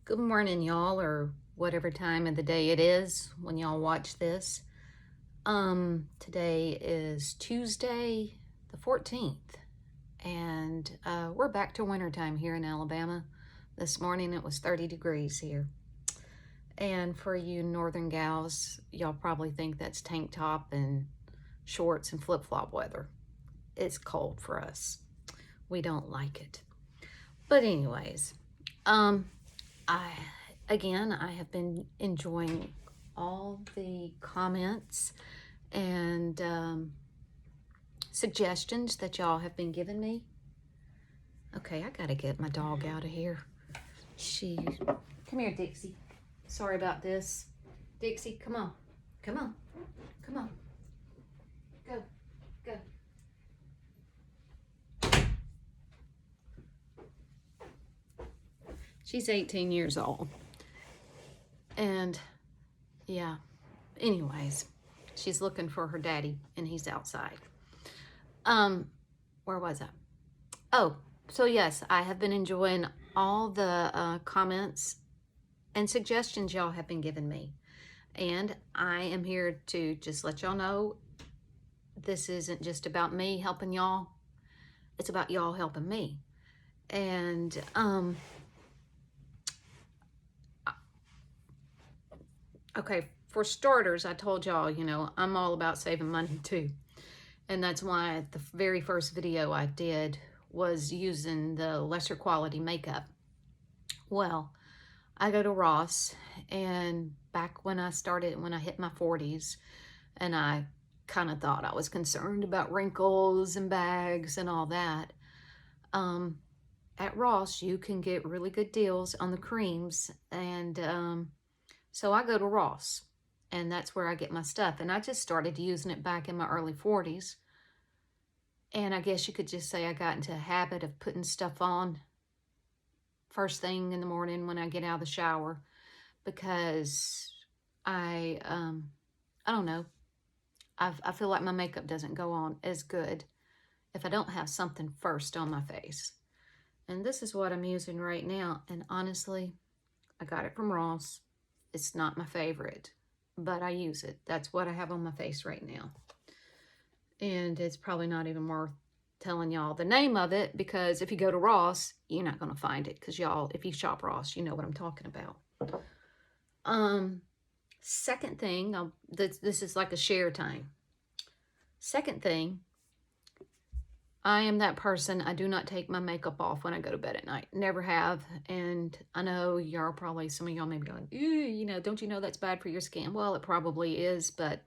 Good morning, y'all, or whatever time of the day it is when y'all watch this. Today is Tuesday the 14th, and we're back to wintertime here in Alabama. This morning it was 30 degrees here. And for you northern gals, y'all probably think that's tank top and shorts and flip-flop weather. It's cold for us. We don't like it. But anyways, I have been enjoying all the comments and suggestions that y'all have been giving me. Okay, I gotta get my dog out of here. Come here, Dixie. Sorry about this. Dixie, come on. Come on. Come on. Go. Go. She's 18 years old. And yeah, anyways, she's looking for her daddy and he's outside. Where was I? Oh, so yes, I have been enjoying all the comments and suggestions y'all have been giving me. And I am here to just let y'all know this isn't just about me helping y'all. It's about y'all helping me. And okay, for starters, I told y'all, I'm all about saving money too. And that's why the very first video I did was using the lesser quality makeup. Well, I go to Ross, and back when I hit my 40s, and I kind of thought I was concerned about wrinkles and bags and all that. At Ross, you can get really good deals on the creams, and so I go to Ross, and that's where I get my stuff. And I just started using it back in my early 40s. And I guess you could just say I got into a habit of putting stuff on first thing in the morning when I get out of the shower, because I don't know. I feel like my makeup doesn't go on as good if I don't have something first on my face. And this is what I'm using right now. And honestly, I got it from Ross. It's not my favorite, but I use it. That's what I have on my face right now. And it's probably not even worth telling y'all the name of it, because if you go to Ross, you're not going to find it, because y'all, if you shop Ross, you know what I'm talking about. Second thing, this is like a share time. Second thing, I am that person. I do not take my makeup off when I go to bed at night. Never have. And I know y'all probably, some of y'all may be going, ew, don't you know that's bad for your skin? Well, it probably is, but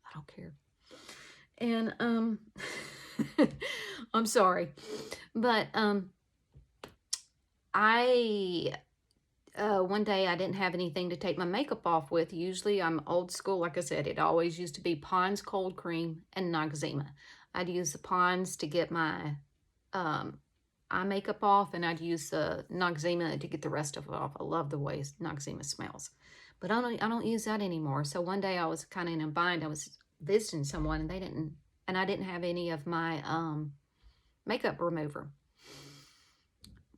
I don't care. And I'm sorry, but one day I didn't have anything to take my makeup off with. Usually I'm old school. Like I said, it always used to be Pond's cold cream and Noxzema. I'd use the Pond's to get my eye makeup off, and I'd use the Noxzema to get the rest of it off. I love the way Noxzema smells, but I don't use that anymore. So one day I was kind of in a bind. I was visiting someone, and I didn't have any of my makeup remover,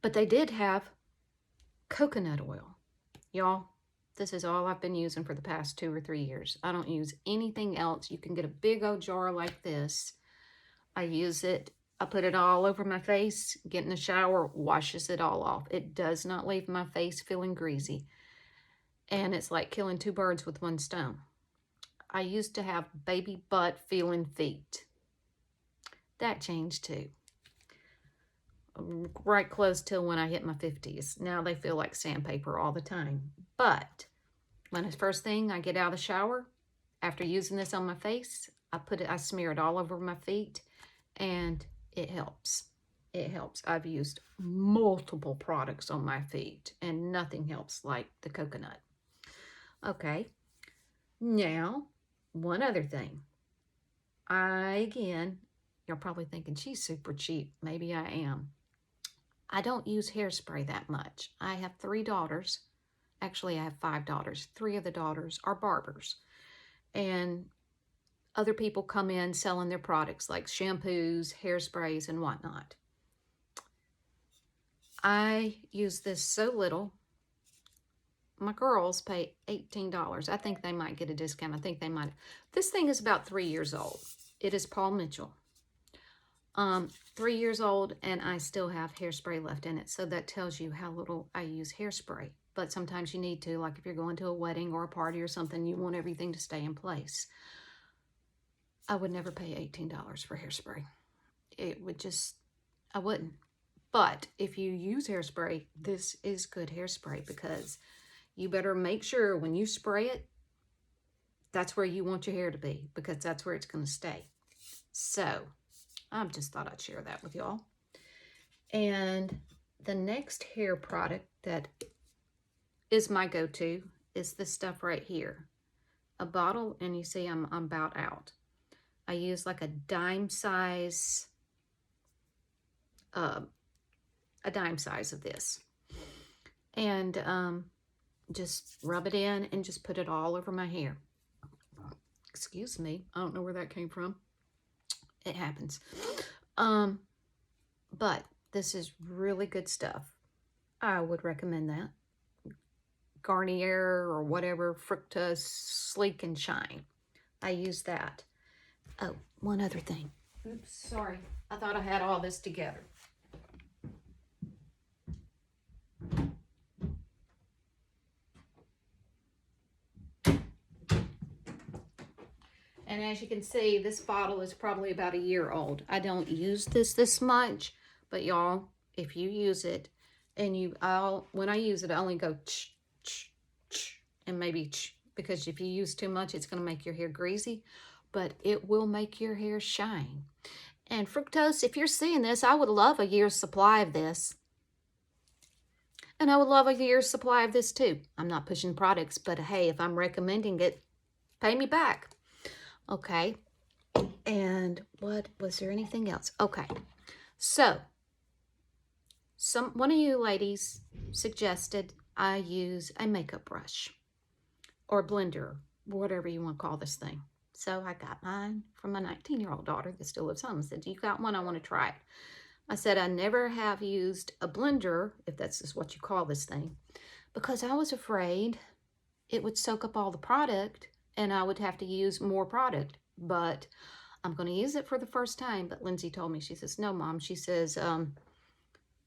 but they did have coconut oil. Y'all, this is all I've been using for the past 2 or 3 years. I don't use anything else. You can get a big old jar like this. I use it. I put it all over my face, get in the shower, washes it all off. It does not leave my face feeling greasy. And it's like killing 2 birds with 1 stone. I used to have baby butt feeling feet. That changed too. Right close till when I hit my 50s. Now they feel like sandpaper all the time. But when the first thing I get out of the shower, after using this on my face, I smear it all over my feet, and it helps. It helps. I've used multiple products on my feet, and nothing helps like the coconut. Okay. Now, one other thing. You're probably thinking she's super cheap. Maybe I am. I don't use hairspray that much. I have 3 daughters. Actually, I have 5 daughters. 3 of the daughters are barbers. And other people come in selling their products like shampoos, hairsprays, and whatnot. I use this so little my girls pay $18. I think they might get a discount. I think they might. This thing is about 3 years old. It is Paul Mitchell. 3 years old, and I still have hairspray left in it. So that tells you how little I use hairspray. But sometimes you need to, like if you're going to a wedding or a party or something, you want everything to stay in place. I would never pay $18 for hairspray. It would just, I wouldn't. But if you use hairspray, this is good hairspray, because you better make sure when you spray it, that's where you want your hair to be, because that's where it's going to stay. So I just thought I'd share that with y'all. And the next hair product that is my go-to is this stuff right here. A bottle, and you see I'm about out. I use like a dime size of this. And just rub it in and just put it all over my hair. Excuse me. I don't know where that came from. It happens. But this is really good stuff. I would recommend that. Garnier or whatever, Fructus Sleek and Shine. I use that. Oh, one other thing. Oops, sorry. I thought I had all this together. And as you can see, this bottle is probably about a year old. I don't use this much, but y'all, if you use it, and when I use it, I only go ch, ch, ch, and maybe ch, because if you use too much, it's going to make your hair greasy, but it will make your hair shine. And Fructose, if you're seeing this, I would love a year's supply of this. And I would love a year's supply of this too. I'm not pushing products, but hey, if I'm recommending it, pay me back. Okay, and what was there anything else? Okay, so one of you ladies suggested I use a makeup brush or blender, whatever you want to call this thing. So I got mine from my 19-year-old daughter that still lives home. I said, you got one? I want to try it. I said, I never have used a blender, if that's just what you call this thing, because I was afraid it would soak up all the product and I would have to use more product. But I'm going to use it for the first time. But Lindsay told me, she says, no, Mom. She says,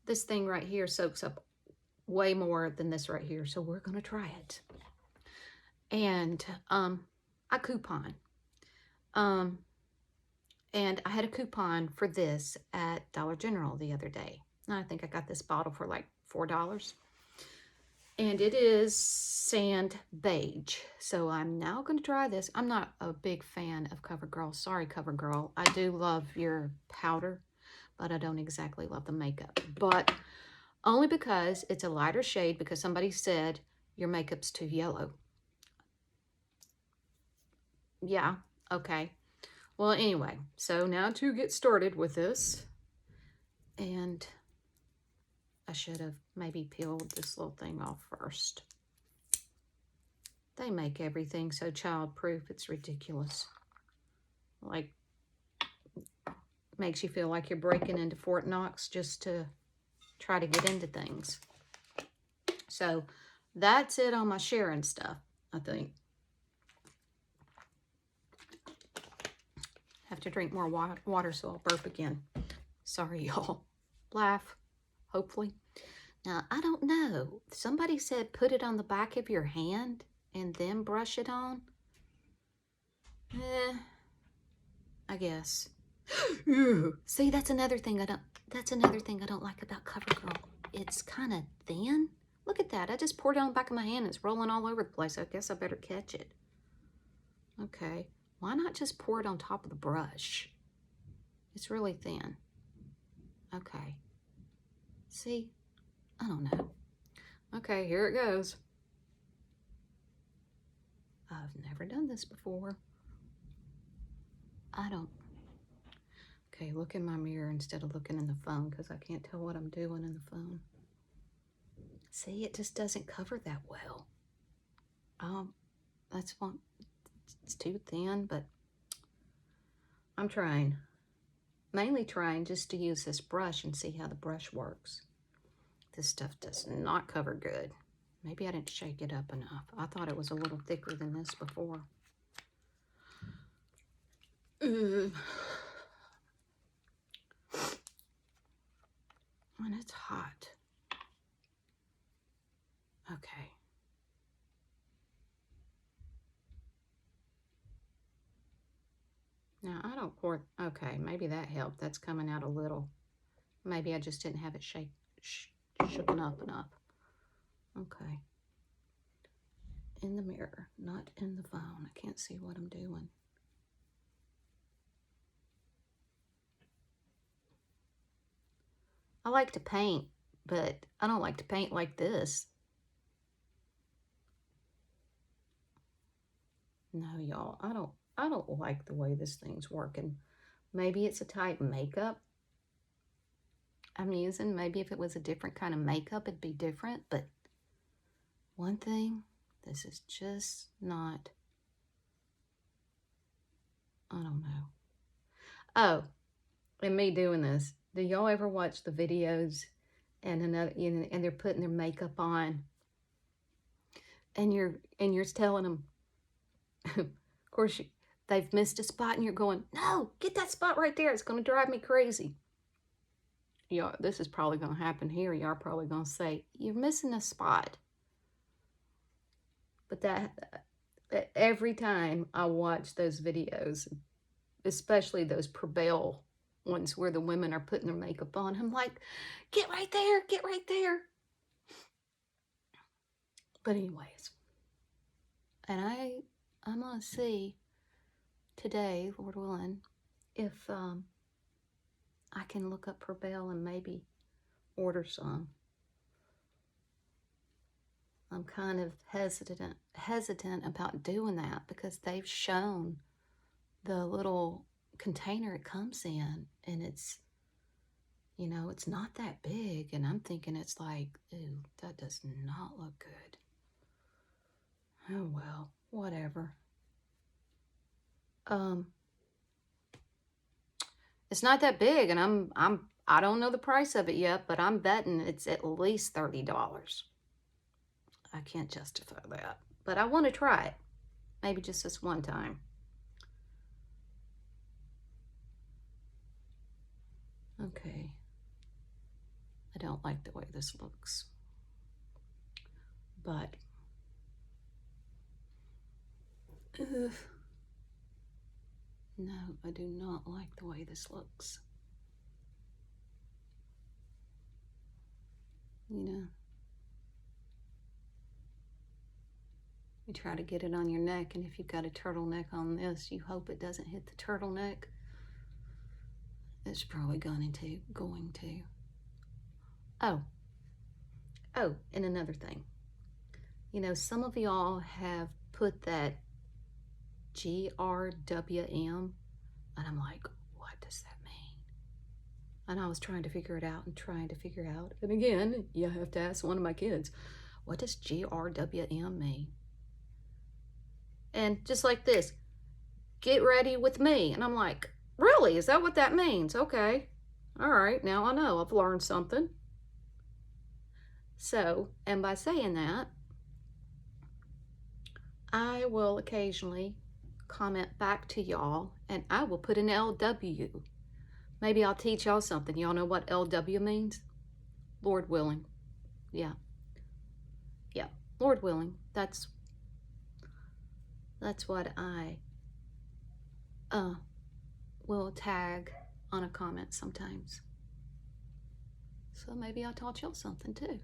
this thing right here soaks up way more than this right here. So we're going to try it. And I coupon. And I had a coupon for this at Dollar General the other day. And I think I got this bottle for like $4. And it is sand beige. So I'm now going to try this. I'm not a big fan of CoverGirl. Sorry, CoverGirl. I do love your powder, but I don't exactly love the makeup. But only because it's a lighter shade, because somebody said your makeup's too yellow. Yeah, okay. Well, anyway, so now to get started with this. And I should have maybe peeled this little thing off first. They make everything so child-proof, it's ridiculous. Like, makes you feel like you're breaking into Fort Knox just to try to get into things. So, that's it on my sharing stuff, I think. Have to drink more water so I'll burp again. Sorry, y'all. Laugh. Hopefully. Now, I don't know. Somebody said put it on the back of your hand and then brush it on. I guess. See, that's another thing I don't like about CoverGirl. It's kind of thin. Look at that. I just poured it on the back of my hand. It's rolling all over the place. I guess I better catch it. Okay. Why not just pour it on top of the brush? It's really thin. Okay. See? I don't know. Okay, here it goes. I've never done this before. Okay, look in my mirror instead of looking in the phone, because I can't tell what I'm doing in the phone. See, it just doesn't cover that well. That's one. It's too thin, but I'm trying. Mainly trying just to use this brush and see how the brush works. This stuff does not cover good. Maybe I didn't shake it up enough. I thought it was a little thicker than this before. And it's hot. Okay. Now, I don't pour... Okay, maybe that helped. That's coming out a little. Maybe I just didn't have it shooken up enough. Okay. In the mirror, not in the phone. I can't see what I'm doing. I like to paint, but I don't like to paint like this. No, y'all, I don't like the way this thing's working. Maybe it's a type makeup I'm using. Maybe if it was a different kind of makeup, it'd be different. But one thing, this is just not, I don't know. Oh, and me doing this. Do y'all ever watch the videos and and they're putting their makeup on, and you're telling them, of course, they've missed a spot, and you're going, no, get that spot right there. It's going to drive me crazy. Y'all, this is probably going to happen here. Y'all are probably going to say, you're missing a spot. But that every time I watch those videos, especially those Prevail ones where the women are putting their makeup on, I'm like, get right there, get right there. But anyways, and I'm going to see today, Lord willing, if I can look up Prevail and maybe order some. I'm kind of hesitant about doing that because they've shown the little container it comes in, and it's, you know, it's not that big, and I'm thinking it's like, ooh, that does not look good. Oh well, whatever. It's not that big, and I don't know the price of it yet, but I'm betting it's at least $30. I can't justify that, but I want to try it. Maybe just this one time. Okay. I don't like the way this looks, but no, I do not like the way this looks. You know, you try to get it on your neck, and if you've got a turtleneck on this, you hope it doesn't hit the turtleneck. It's probably going to. Oh, and another thing. You know, some of y'all have put that GRWM, and I'm like, what does that mean? And I was trying to figure it out. And again, you have to ask one of my kids, what does GRWM mean? And just like this, get ready with me. And I'm like, really? Is that what that means? Okay. All right. Now I know. I've learned something. So, and by saying that, I will occasionally comment back to y'all, and I will put an LW. Maybe I'll teach y'all something. Y'all know what LW means? Lord willing. Yeah. Lord willing. That's what I will tag on a comment sometimes. So maybe I taught y'all something too.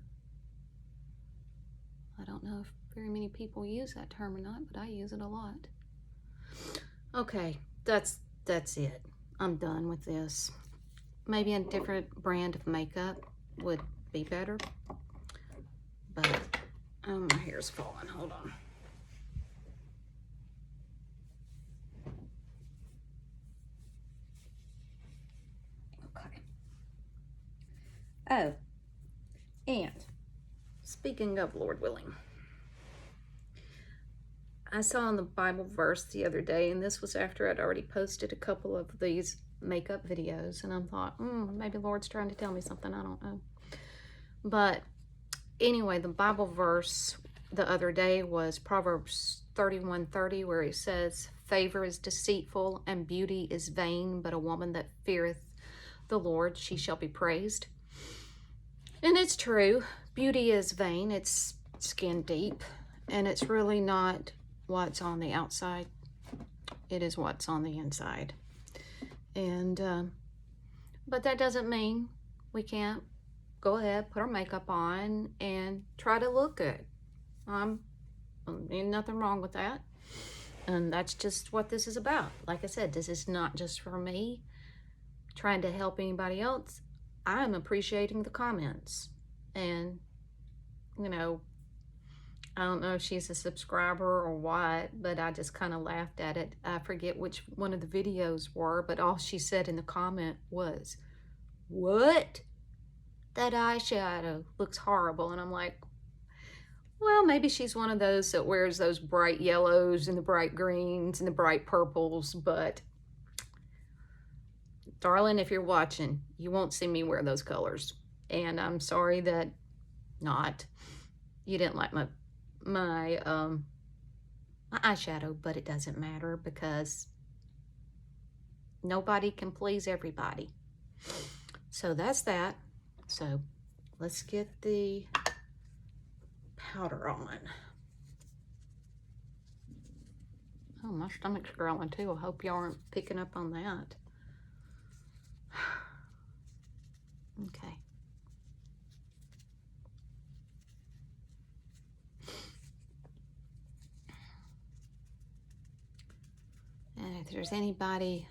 I don't know if very many people use that term or not, but I use it a lot. Okay, that's it. I'm done with this. Maybe a different brand of makeup would be better. But, oh, my hair's falling. Hold on. Okay. Oh, and speaking of Lord willing, I saw in the Bible verse the other day, and this was after I'd already posted a couple of these makeup videos, and I thought, maybe Lord's trying to tell me something, I don't know. But anyway, the Bible verse the other day was Proverbs 31:30, where it says, favor is deceitful and beauty is vain, but a woman that feareth the Lord, she shall be praised. And it's true. Beauty is vain. It's skin deep. And it's really not what's on the outside. It is what's on the inside. And, but that doesn't mean we can't go ahead, put our makeup on, and try to look good. Ain't nothing wrong with that. And that's just what this is about. Like I said, this is not just for me trying to help anybody else. I'm appreciating the comments. And, you know, I don't know if she's a subscriber or what, but I just kind of laughed at it. I forget which one of the videos were, but all she said in the comment was, what? That eyeshadow looks horrible. And I'm like, well, maybe she's one of those that wears those bright yellows and the bright greens and the bright purples, but darling, if you're watching, you won't see me wear those colors. And I'm sorry that you didn't like my eyeshadow, but it doesn't matter because nobody can please everybody. So that's that. So let's get the powder on. Oh, my stomach's growling too. I hope y'all aren't picking up on that. Okay. And if there's anybody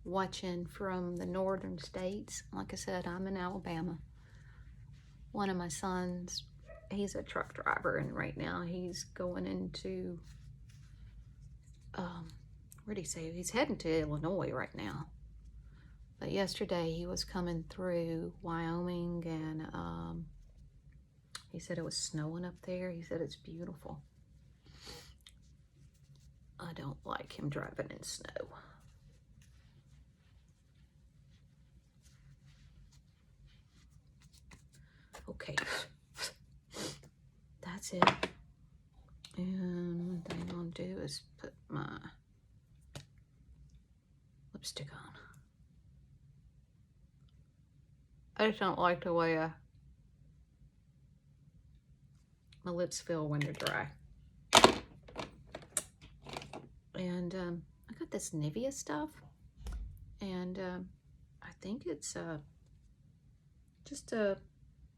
watching from the northern states, like I said, I'm in Alabama. One of my sons, he's a truck driver, and right now he's going into, where did he say? He's heading to Illinois right now. But yesterday he was coming through Wyoming, and he said it was snowing up there. He said it's beautiful. I don't like him driving in snow. Okay, that's it. And one thing I'm gonna do is put my lipstick on. I just don't like the way my lips feel when they're dry. And I got this Nivea stuff, and I think it's just a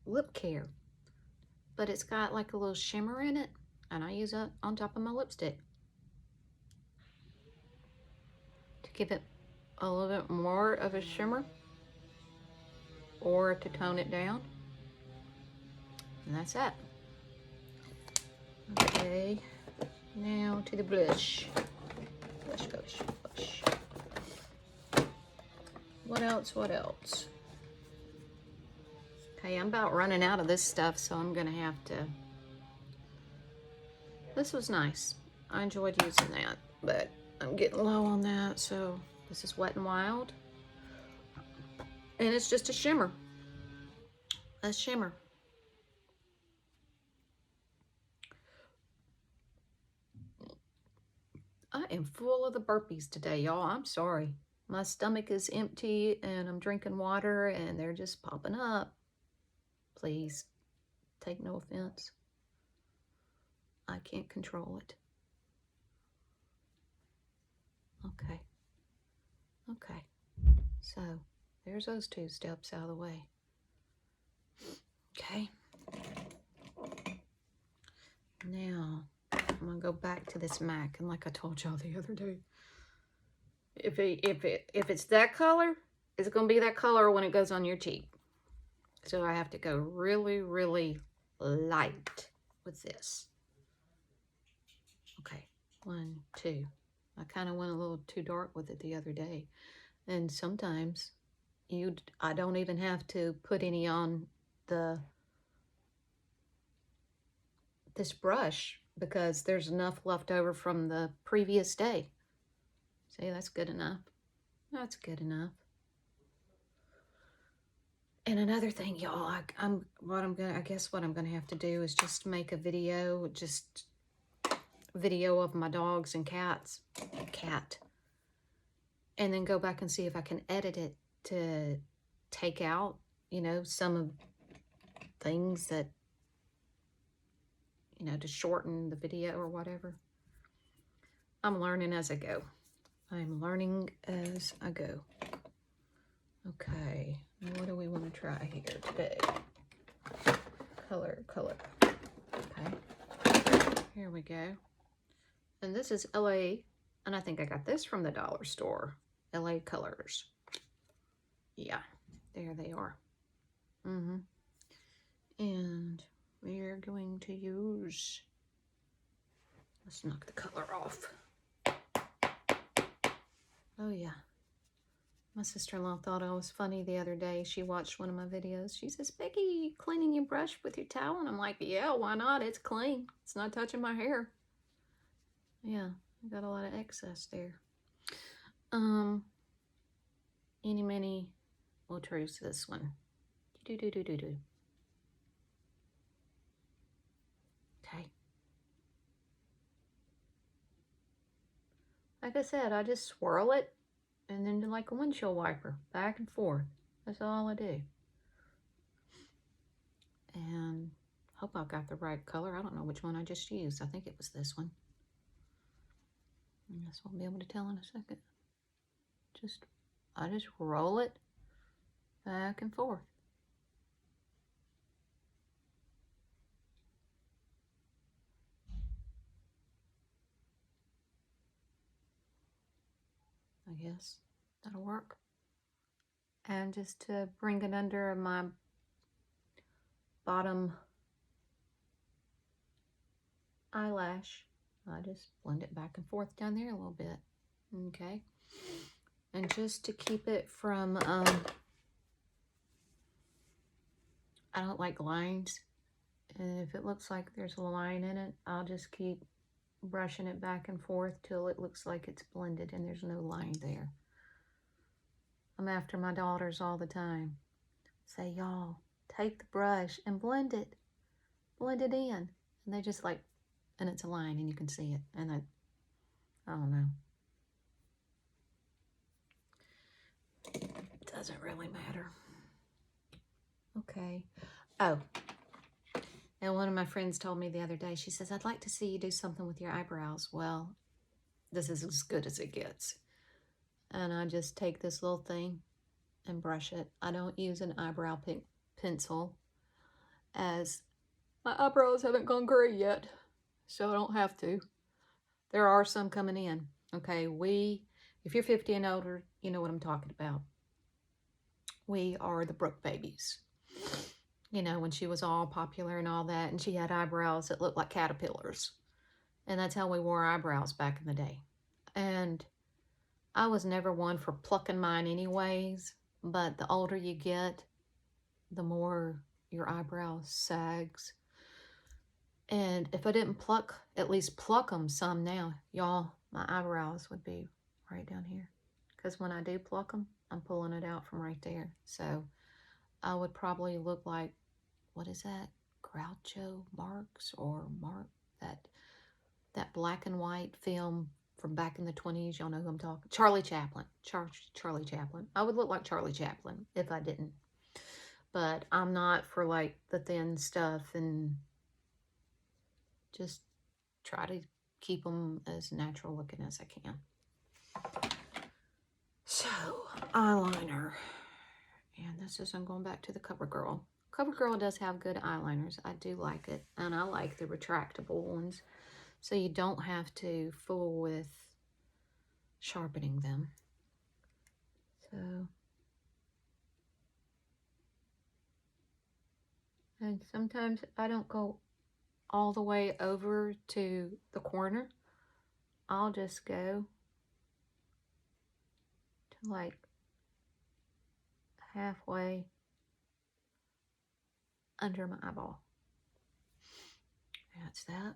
lip care, but it's got like a little shimmer in it, and I use it on top of my lipstick to give it a little bit more of a shimmer or to tone it down. And that's that. Okay, now to the blush. Blush, blush, blush. What else? What else? Okay, I'm about running out of this stuff, so I'm gonna have to. This was nice. I enjoyed using that, but I'm getting low on that, so this is Wet n Wild. And it's just a shimmer. A shimmer. I am full of the burpees today, y'all. I'm sorry. My stomach is empty and I'm drinking water and they're just popping up. Please take no offense. I can't control it. Okay. Okay. So there's those two steps out of the way. Okay. Now I'm gonna go back to this MAC, and like I told y'all the other day, if it's that color, it's gonna be that color when it goes on your cheek. So I have to go really, really light with this. Okay, 1, 2. I kind of went a little too dark with it the other day, and sometimes I don't even have to put any on this brush because there's enough left over from the previous day. See, that's good enough. That's good enough. And another thing, y'all, I guess what I'm gonna have to do is just make a video, just video of my dogs and cat, and then go back and see if I can edit it to take out, you know, some of things that, you know, to shorten the video or whatever. I'm learning as I go. I'm learning as I go. Okay, what do we want to try here today? Color. Okay, here we go. And this is LA, and I think I got this from the dollar store. LA Colors. Yeah, there they are. And we're going to use, let's knock the color off. Oh yeah. My sister-in-law thought I was funny the other day. She watched one of my videos. She says, Becky, you cleaning your brush with your towel? And I'm like, yeah, why not? It's clean. It's not touching my hair. Yeah, I got a lot of excess there. Eeny, meeny, we'll choose this one. Okay. Like I said, I just swirl it and then like a windshield wiper, back and forth. That's all I do. And hope I got the right color. I don't know which one I just used. I think it was this one. I guess we'll be able to tell in a second. I just roll it back and forth. I guess that'll work. And just to bring it under my bottom eyelash, I just blend it back and forth down there a little bit. Okay. And just to keep it from, I don't like lines. And if it looks like there's a line in it, I'll just keep brushing it back and forth till it looks like it's blended and there's no line there. I'm after my daughters all the time. Say, y'all, take the brush and blend it in. And they just like, and it's a line and you can see it. And I don't know. It doesn't really matter. Okay. Oh, and one of my friends told me the other day, she says, I'd like to see you do something with your eyebrows. Well, this is as good as it gets. And I just take this little thing and brush it. I don't use an eyebrow pencil, as my eyebrows haven't gone gray yet, so I don't have to. There are some coming in. Okay, if you're 50 and older, you know what I'm talking about. We are the Brooke babies. You know, when she was all popular and all that, and she had eyebrows that looked like caterpillars. And that's how we wore eyebrows back in the day. And I was never one for plucking mine anyways, but the older you get, the more your eyebrows sags. And if I didn't at least pluck them some now, y'all, my eyebrows would be right down here. Because when I do pluck them, I'm pulling it out from right there. So I would probably look like, what is that? Groucho Marx or Mark, that black and white film from back in the 20s. Y'all know who I'm talking. Charlie Chaplin. Charlie Chaplin. I would look like Charlie Chaplin if I didn't. But I'm not for like the thin stuff, and just try to keep them as natural looking as I can. So, eyeliner. And I'm going back to the CoverGirl. CoverGirl does have good eyeliners. I do like it. And I like the retractable ones. So you don't have to fool with sharpening them. So, and sometimes I don't go all the way over to the corner. I'll just go to like halfway under my eyeball. That's that.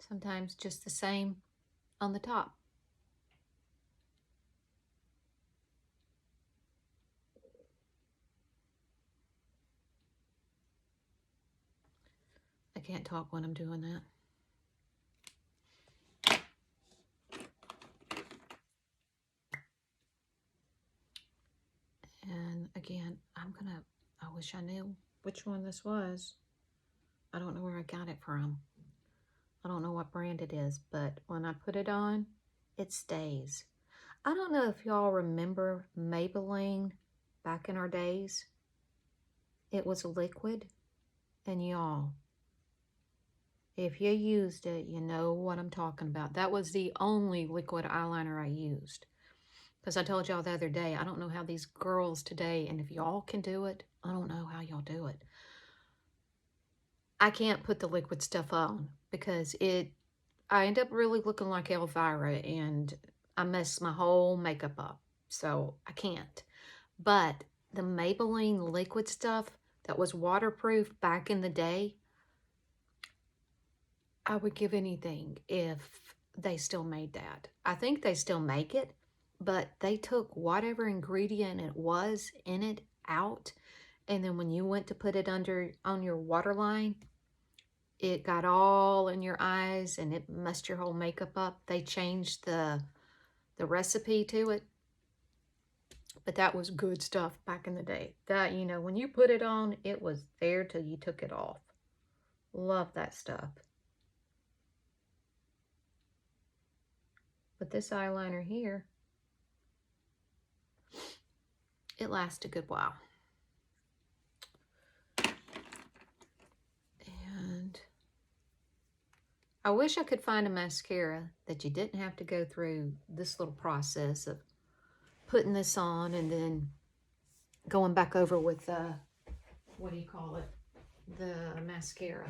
Sometimes just the same on the top. can't talk when I'm doing that. And again, I wish I knew which one this was. I don't know where I got it from. I don't know what brand it is, but when I put it on, it stays. I don't know if y'all remember Maybelline back in our days. It was a liquid, and y'all, if you used it, you know what I'm talking about. That was the only liquid eyeliner I used. Because I told y'all the other day, I don't know how these girls today, and if y'all can do it, I don't know how y'all do it. I can't put the liquid stuff on because I end up really looking like Elvira, and I mess my whole makeup up. So I can't. But the Maybelline liquid stuff that was waterproof back in the day, I would give anything if they still made that. I think they still make it, but they took whatever ingredient it was in it out, and then when you went to put it on your waterline, it got all in your eyes and it messed your whole makeup up. They changed the recipe to it, but that was good stuff back in the day. That, you know, when you put it on, it was there till you took it off. Love that stuff. But this eyeliner here, it lasts a good while. And I wish I could find a mascara that you didn't have to go through this little process of putting this on and then going back over with what do you call it? The mascara.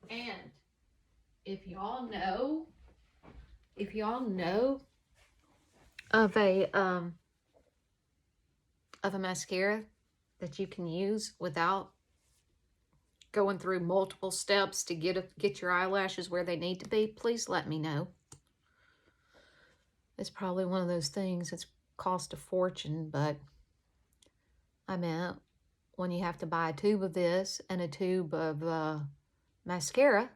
And if y'all know of a mascara that you can use without going through multiple steps to get your eyelashes where they need to be, please let me know. It's probably one of those things that's cost a fortune, but I mean, when you have to buy a tube of this and a tube of mascara,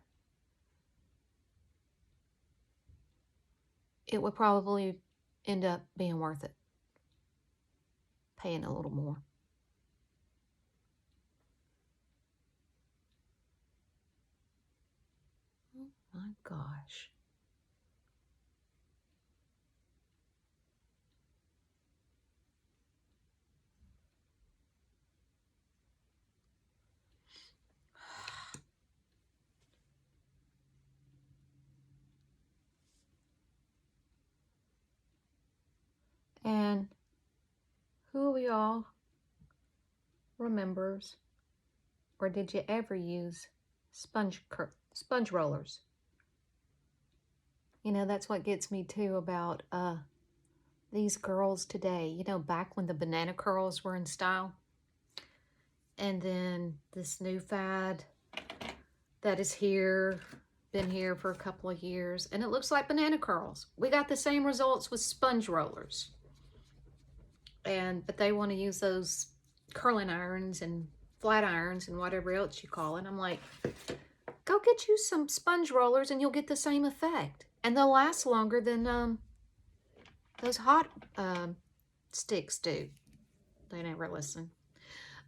it would probably end up being worth it. Paying a little more. Oh my gosh. And who of y'all remembers, or did you ever use sponge rollers? You know, that's what gets me too about these girls today. You know, back when the banana curls were in style, and then this new fad that is here, been here for a couple of years, and it looks like banana curls. We got the same results with sponge rollers. But they want to use those curling irons and flat irons and whatever else you call it. I'm like, go get you some sponge rollers and you'll get the same effect. And they'll last longer than those hot sticks do. They never listen.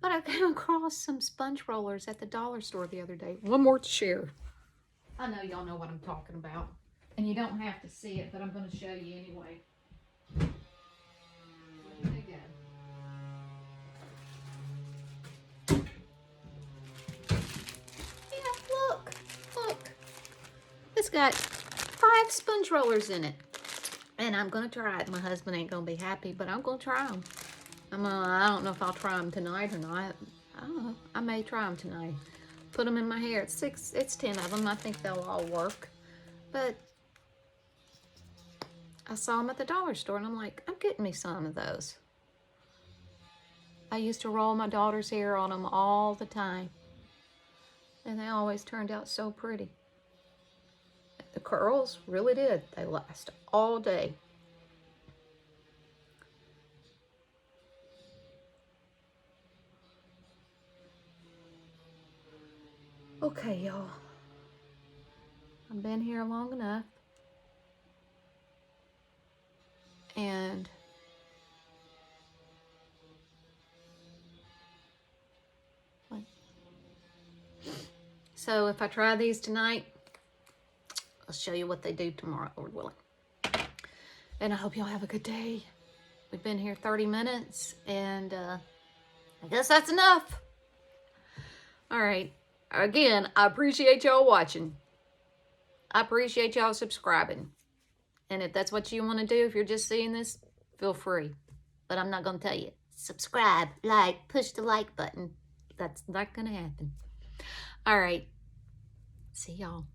But I came across some sponge rollers at the dollar store the other day. One more to share. I know y'all know what I'm talking about. And you don't have to see it, but I'm going to show you anyway. Where did they go? Yeah, look. It's got 5 sponge rollers in it. And I'm going to try it. My husband ain't going to be happy, but I'm going to try them. I don't know if I'll try them tonight or not. I don't know. I may try them tonight. Put them in my hair. It's 10 of them. I think they'll all work. But I saw them at the dollar store, and I'm like, I'm getting me some of those. I used to roll my daughter's hair on them all the time. And they always turned out so pretty. The curls really did. They last all day. Okay, y'all. I've been here long enough. And so if I try these tonight, I'll show you what they do tomorrow, Lord willing. And I hope y'all have a good day. We've been here 30 minutes, and I guess that's enough. All right. Again, I appreciate y'all watching. I appreciate y'all subscribing. And if that's what you want to do, if you're just seeing this, feel free. But I'm not going to tell you. Subscribe, like, push the like button. That's not going to happen. All right. See y'all.